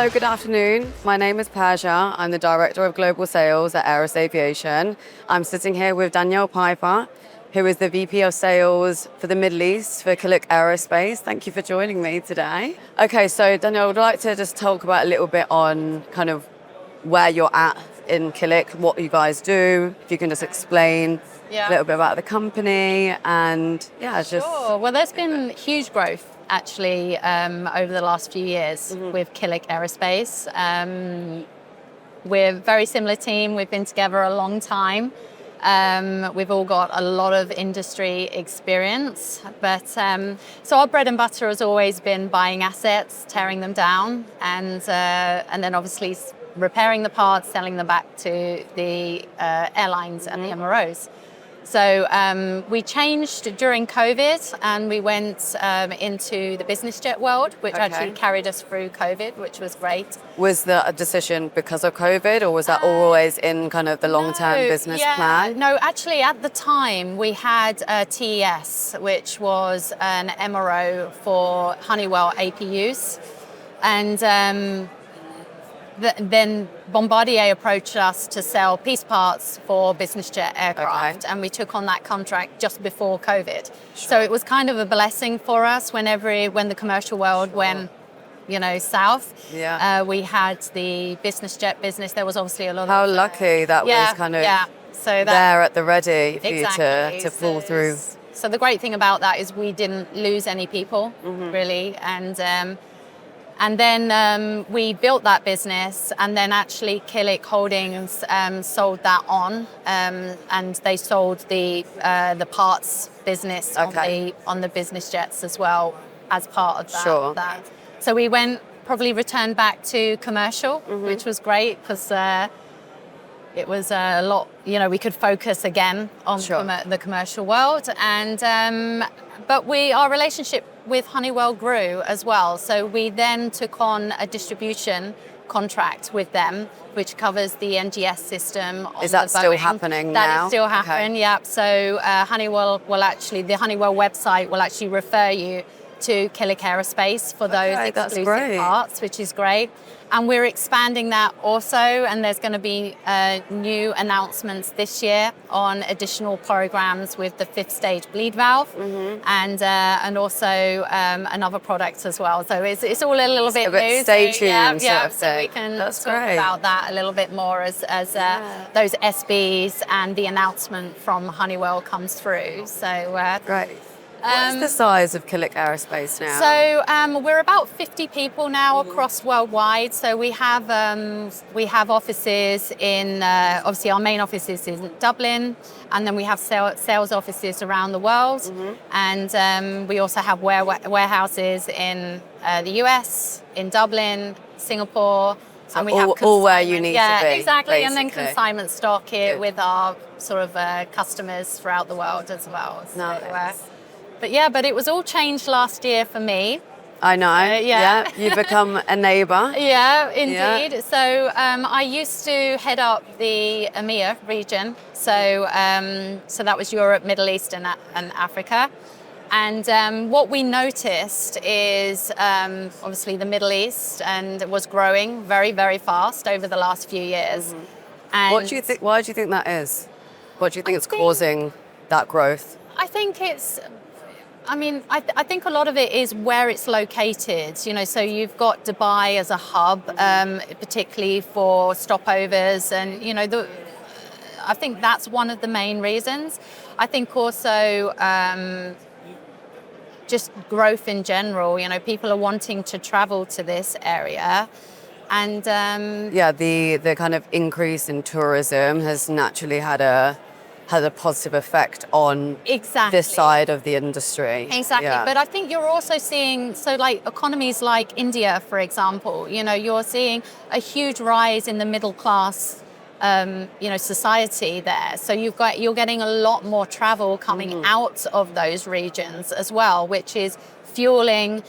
Hello, good afternoon. My name is Persia. I'm the Director of Global Sales at Aeras Aviation. I'm sitting here with Danielle Piper, who is the VP of Sales for the Middle East for Killick Aerospace. Thank you for joining me today. Okay, so Danielle, I'd like to just talk about a little bit on kind of where you're at in Killick, what you guys do. If you can just explain a little bit about the company and just... Sure. Well, there's been huge growth actually over the last few years with Killick Aerospace. We're a very similar team. We've been together a long time. We've all got a lot of industry experience, but so our bread and butter has always been buying assets, tearing them down, and then obviously repairing the parts, selling them back to the airlines and the MROs. So we changed during COVID and we went into the business jet world, which actually carried us through COVID, which was great. Was that a decision because of COVID, or was that always in kind of the long-term business plan? No, actually at the time we had TES, which was an MRO for Honeywell APUs. And then Bombardier approached us to sell piece parts for business jet aircraft, and we took on that contract just before COVID. Sure. So it was kind of a blessing for us when the commercial world went, south. We had the business jet business. There was obviously a lot How lucky that was kind of so there at the ready for you to pull through. So the great thing about that is we didn't lose any people, really, and then we built that business, and then actually Killick Holdings sold that on, and they sold the parts business on the business jets as well as part of that. Sure. So we probably returned back to commercial, which was great because it was a lot. We could focus again on the commercial world, and but our relationship with Honeywell grew as well. So we then took on a distribution contract with them, which covers the NGS system on Is that the still Boeing. happening now? That is still happening, yeah. So Honeywell the Honeywell website will actually refer you to Killick Aerospace for those exclusive parts, which is great. And we're expanding that also, and there's going to be new announcements this year on additional programs with the 5th stage bleed valve, and also another product as well. So it's all a little bit new. Stay tuned, so we can talk about that a little bit more as those SBs and the announcement from Honeywell comes through. So great. What is the size of Killick Aerospace now? So we're about 50 people now across worldwide. So we have offices in, obviously our main office is in Dublin, and then we have sales offices around the world. And we also have warehouses in the US, in Dublin, Singapore. So and we have all where you need to be. Yeah, exactly. Basically. And then consignment stock here with our sort of customers throughout the world as well. So, but it was all changed last year for me. I know. You've become a neighbour. Yeah, indeed. Yeah. So I used to head up the EMEA region. So that was Europe, Middle East, and Africa. And what we noticed is obviously the Middle East and was growing very, very fast over the last few years. And what do you think? Why do you think that is? What do you think is causing that growth? I think I think a lot of it is where it's located. So you've got Dubai as a hub, particularly for stopovers, and I think that's one of the main reasons. I think also just growth in general. People are wanting to travel to this area, and the kind of increase in tourism has naturally had a positive effect on this side of the industry. Exactly. Yeah. But I think you're also seeing, economies like India, for example, you're seeing a huge rise in the middle class, society there. So you're getting a lot more travel coming out of those regions as well, which is fueling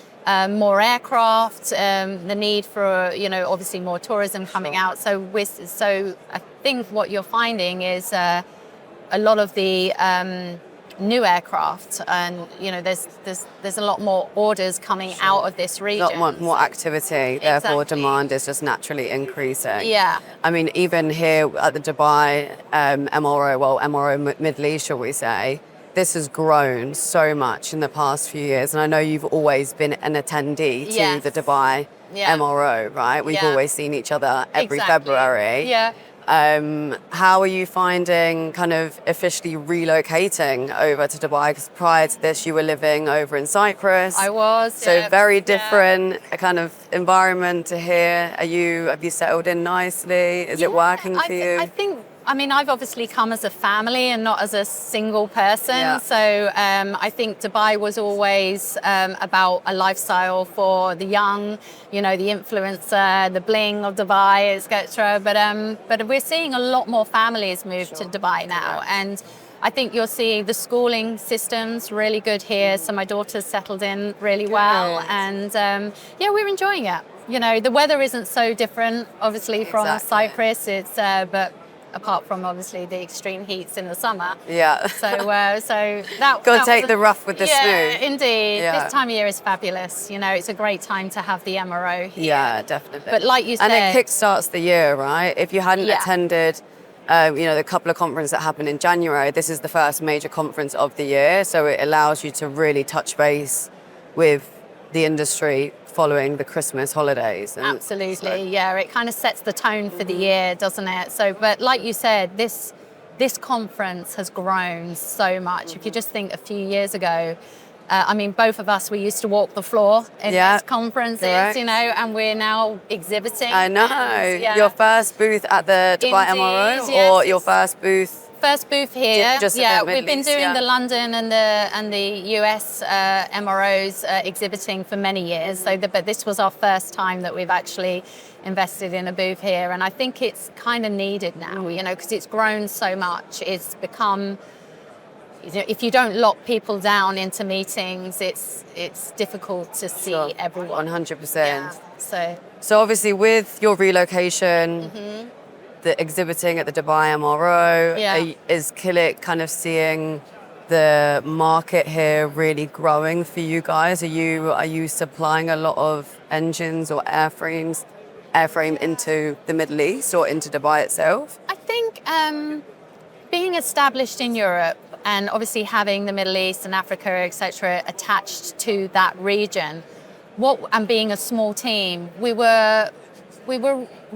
more aircraft, the need for, obviously more tourism coming out. So I think what you're finding is a lot of the new aircraft, and there's a lot more orders coming out of this region. A lot more activity, therefore Exactly. demand is just naturally increasing. Yeah. I mean, even here at the Dubai MRO Middle East, shall we say, this has grown so much in the past few years. And I know you've always been an attendee to Yes. the Dubai Yeah. MRO, right? We've Yeah. always seen each other every Exactly. February. Yeah. How are you finding kind of officially relocating over to Dubai? Because prior to this, you were living over in Cyprus. I was. So yeah. very Yeah. different kind of environment to here. Have you settled in nicely? Is it working for you? I mean, I've obviously come as a family and not as a single person. Yeah. So I think Dubai was always about a lifestyle for the young, the influencer, the bling of Dubai, etc. But we're seeing a lot more families move to Dubai now. And I think you'll see the schooling system's really good here. So my daughter's settled in really well. And we're enjoying it. The weather isn't so different, obviously, from Cyprus. It's but apart from obviously the extreme heats in the summer. Yeah. So that Got to take the rough with the smooth. Yeah, indeed. Yeah. This time of year is fabulous. It's a great time to have the MRO here. Yeah, definitely. But like you said, and it kickstarts the year, right? If you hadn't Yeah. attended, the couple of conferences that happened in January, this is the first major conference of the year, so it allows you to really touch base with the industry following the Christmas holidays. Absolutely, yeah. It kind of sets the tone for the year, doesn't it? So, but like you said, this conference has grown so much. If you just think a few years ago, I mean, both of us, we used to walk the floor in these conferences, correct. and we're now exhibiting. I know. And, Your first booth at the Dubai MRO, Indeed, or yes. your first booth? First booth here. Just We've been doing the London and the US MROs exhibiting for many years. So, but this was our first time that we've actually invested in a booth here, and I think it's kind of needed now. Because it's grown so much. It's become. If you don't lock people down into meetings, it's difficult to see everyone. 100%. Yeah. So obviously, with your relocation. The exhibiting at the Dubai MRO, is Killick kind of seeing the market here really growing for you guys? Are you supplying a lot of engines or airframe into the Middle East or into Dubai itself? I think being established in Europe and obviously having the Middle East and Africa, etc., attached to that region, and being a small team,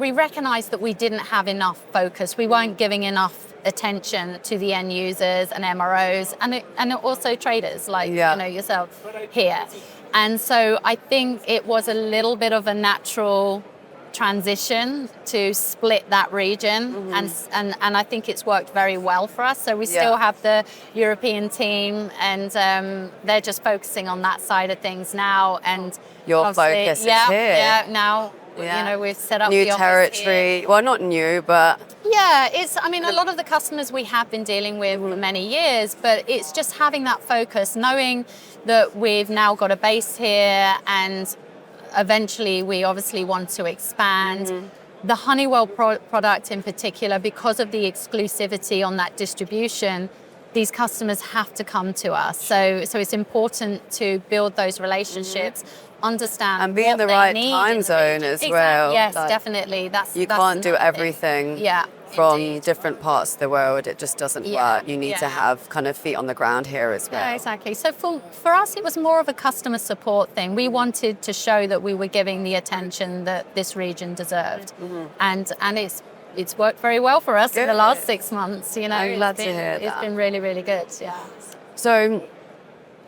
we recognized that we didn't have enough focus. We weren't giving enough attention to the end users and MROs and also traders like yourself here. And so I think it was a little bit of a natural transition to split that region, and I think it's worked very well for us. So we still have the European team, and they're just focusing on that side of things now. And your focus is here. Yeah, now. We've set up new the territory. Here. Well, not new, but a lot of the customers we have been dealing with for many years, but it's just having that focus, knowing that we've now got a base here, and eventually we obviously want to expand. The Honeywell product in particular, because of the exclusivity on that distribution, these customers have to come to us. So it's important to build those relationships. Understand and be in the right time zone as well. Yes, definitely. You can't do everything from different parts of the world. It just doesn't work. You need to have kind of feet on the ground here as well. Yeah, exactly. So for us, it was more of a customer support thing. We wanted to show that we were giving the attention that this region deserved, and it's worked very well for us in the last 6 months. I'm glad to hear that. It's been really, really good. Yeah. So.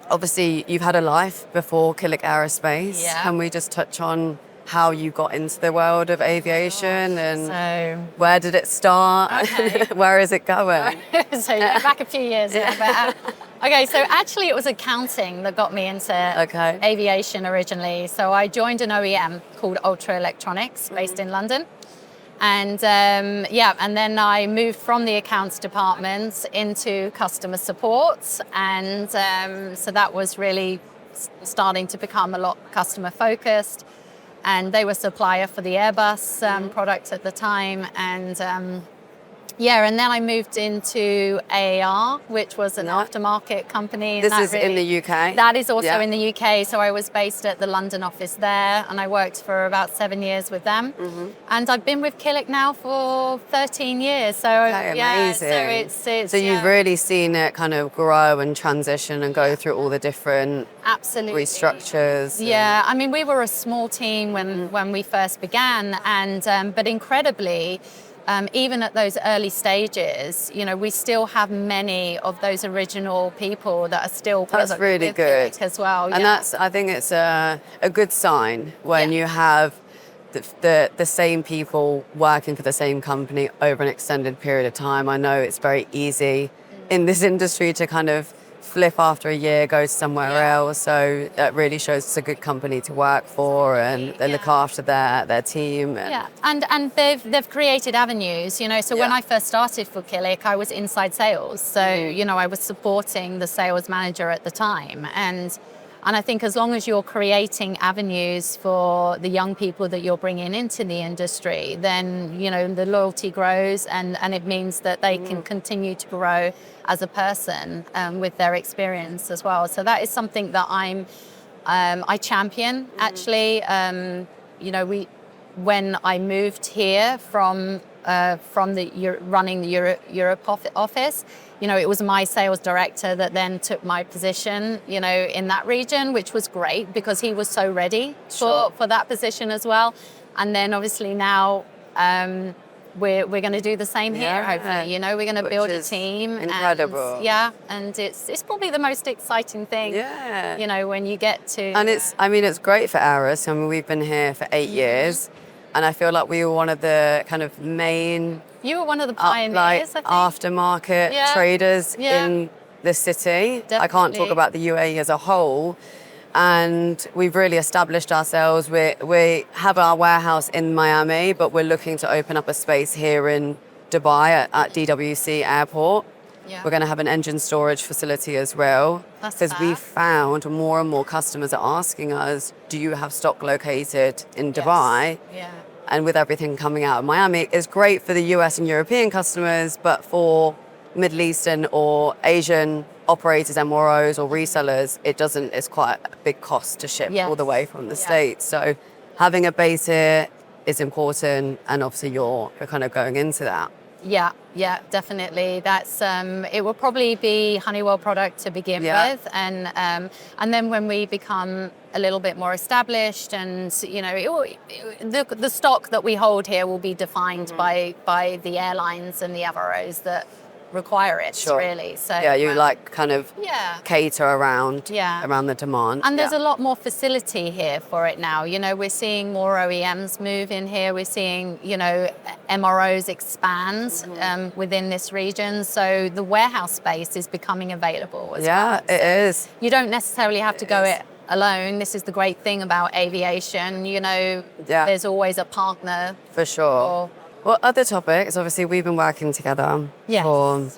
Obviously, you've had a life before Killick Aerospace. Yeah. Can we just touch on how you got into the world of aviation and where did it start? Okay. Where is it going? So back a few years. Okay, so actually it was accounting that got me into aviation originally. So I joined an OEM called Ultra Electronics based in London. And and then I moved from the accounts department into customer support, and so that was really starting to become a lot customer focused. And they were supplier for the Airbus product at the time, and Yeah, and then I moved into AR, which was an aftermarket company. This is in the UK? That is also in the UK. So I was based at the London office there, and I worked for about 7 years with them. And I've been with Killick now for 13 years. So amazing. So so you've really seen it kind of grow and transition and go through all the different restructures. Yeah, I mean, we were a small team when we first began, and but incredibly, even at those early stages, you know, we still have many of those original people that are still that's really good as well. And I think it's a good sign when you have the same people working for the same company over an extended period of time. I know it's very easy in this industry to kind of flip after a year, go somewhere else. So that really shows it's a good company to work for, and they look after their team. And they've created avenues, you know. So when I first started for Killick, I was inside sales. So, you know, I was supporting the sales manager at the time. And I think as long as you're creating avenues for the young people that you're bringing into the industry, then, you know, the loyalty grows, and it means that they can continue to grow as a person with their experience as well. So that is something that I champion, actually. You know, when I moved here from running the Europe office, you know, it was my sales director that then took my position, you know, in that region, which was great because he was so ready for that position as well. And then obviously now we're going to do the same here, hopefully. You know, we're going to build a team. Incredible. And it's probably the most exciting thing, you know, when you get to... And it's great for Aeras. I mean, we've been here for 8 years. And I feel like we were one of the kind of main... You were one of the pioneers, I think. Aftermarket traders in the city. Definitely. I can't talk about the UAE as a whole. And we've really established ourselves. We have our warehouse in Miami, but we're looking to open up a space here in Dubai at DWC Airport. We're going to have an engine storage facility as well. Because we found more and more customers are asking us, do you have stock located in Dubai? And with everything coming out of Miami, it's great for the US and European customers, but for Middle Eastern or Asian operators, MROs or resellers, it's quite a big cost to ship all the way from the States. So having a base here is important, and obviously you're kind of going into that. Yeah, definitely. That's it will probably be Honeywell product to begin with, and then when we become a little bit more established, and you know, the stock that we hold here will be defined by the airlines and the MROs that require it, really. So you like kind of cater around the demand. And there's a lot more facility here for it now. You know, we're seeing more OEMs move in here. We're seeing, you know, MROs expand within this region. So the warehouse space is becoming available as well. It is. You don't necessarily have to go it alone. This is the great thing about aviation. You know, there's always a partner. For sure. Well, other topics, obviously we've been working together for a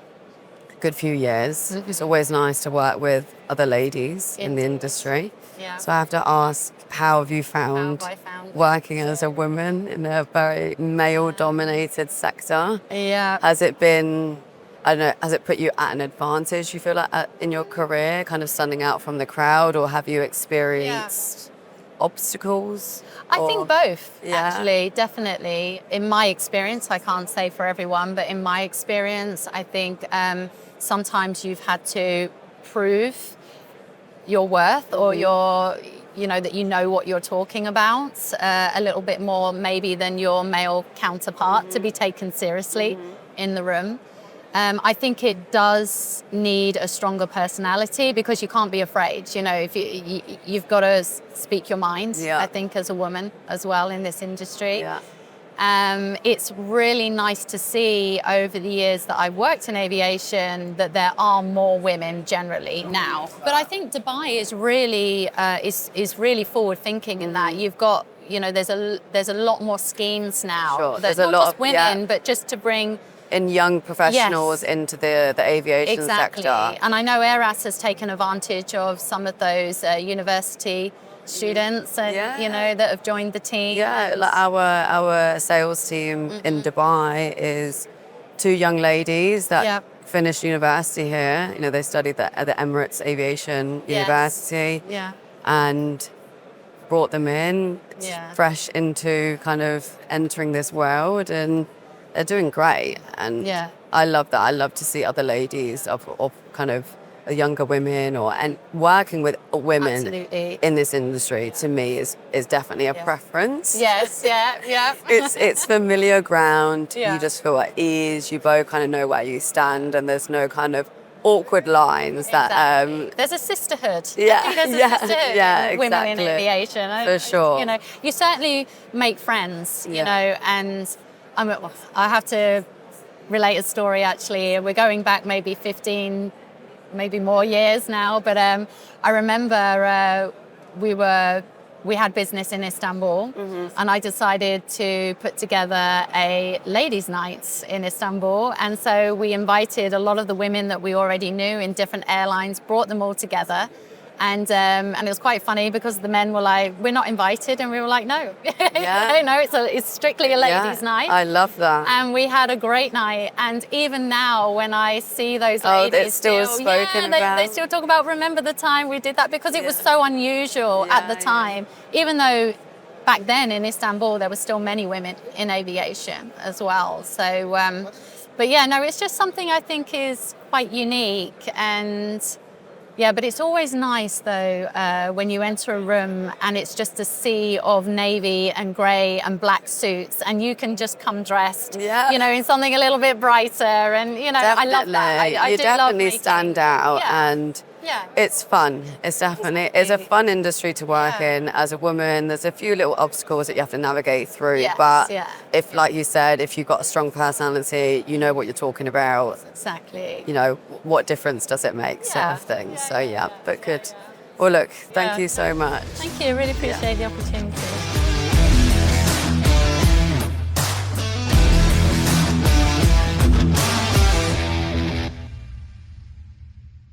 good few years. It's always nice to work with other ladies in the industry. So I have to ask, how have you found working as a woman in a very male-dominated sector? Has it been, I don't know, has it put you at an advantage, you feel like, in your career, kind of standing out from the crowd, or have you experienced obstacles? I think both, actually, definitely. In my experience, I can't say for everyone, but in my experience, I think sometimes you've had to prove your worth or you know, that you know what you're talking about a little bit more maybe than your male counterpart to be taken seriously in the room. I think it does need a stronger personality because you can't be afraid. You know, if you've got to speak your mind, I think, as a woman as well in this industry. It's really nice to see over the years that I've worked in aviation that there are more women generally now. But I think Dubai is really is really forward thinking in that. You've got, you know, there's a lot more schemes now. There's not a lot just of women, but just to bring in young professionals into the aviation sector. And I know Aeras has taken advantage of some of those university students, you know, that have joined the team. Like our sales team in Dubai is two young ladies that Yep. finished university here. You know, they studied at the Emirates Aviation Yes. University Yeah. and brought them in Yeah. fresh into kind of entering this world, and they're doing great. And Yeah. I love that. I love to see other ladies of kind of younger women and working with women Absolutely. in this industry. To me is definitely a preference. Yes. Yeah. Yeah. It's familiar ground. Yeah. You just feel at ease. You both kind of know where you stand, and there's no kind of awkward lines that There's a sisterhood. Yeah, I think there's a yeah, sisterhood yeah, in women in exactly. aviation. For sure. You know, you certainly make friends. You Yeah. know, and I have to relate a story. Actually, we're going back maybe 15, maybe more years now. But I remember we had business in Istanbul, and I decided to put together a ladies' night in Istanbul. And so we invited a lot of the women that we already knew in different airlines, brought them all together. And it was quite funny because the men were like, "We're not invited," and we were like, "No, Yeah. no, it's strictly a ladies' night." I love that. And we had a great night. And even now, when I see those Oh, ladies, it's still spoken they about. still talk about, remember the time we did that, because it was so unusual at the Yeah, time. Even though back then in Istanbul, there were still many women in aviation as well. So, but yeah, no, it's just something I think is quite unique. And yeah, but it's always nice though when you enter a room and it's just a sea of navy and grey and black suits, and you can just come dressed, you know, in something a little bit brighter. And you know, Definitely. I love that. I you do love definitely making- stand out, and Yeah. it's fun. It's a fun industry to work Yeah. in as a woman. There's a few little obstacles that you have to navigate through, Yes, but yeah. if, like you said, if you've got a strong personality, you know what you're talking about. Exactly. You know, what difference does it make, sort Yeah. of thing. Yeah, so yeah, yeah, but good. Well, look, thank Yeah. you so much. Thank you. Really appreciate the opportunity.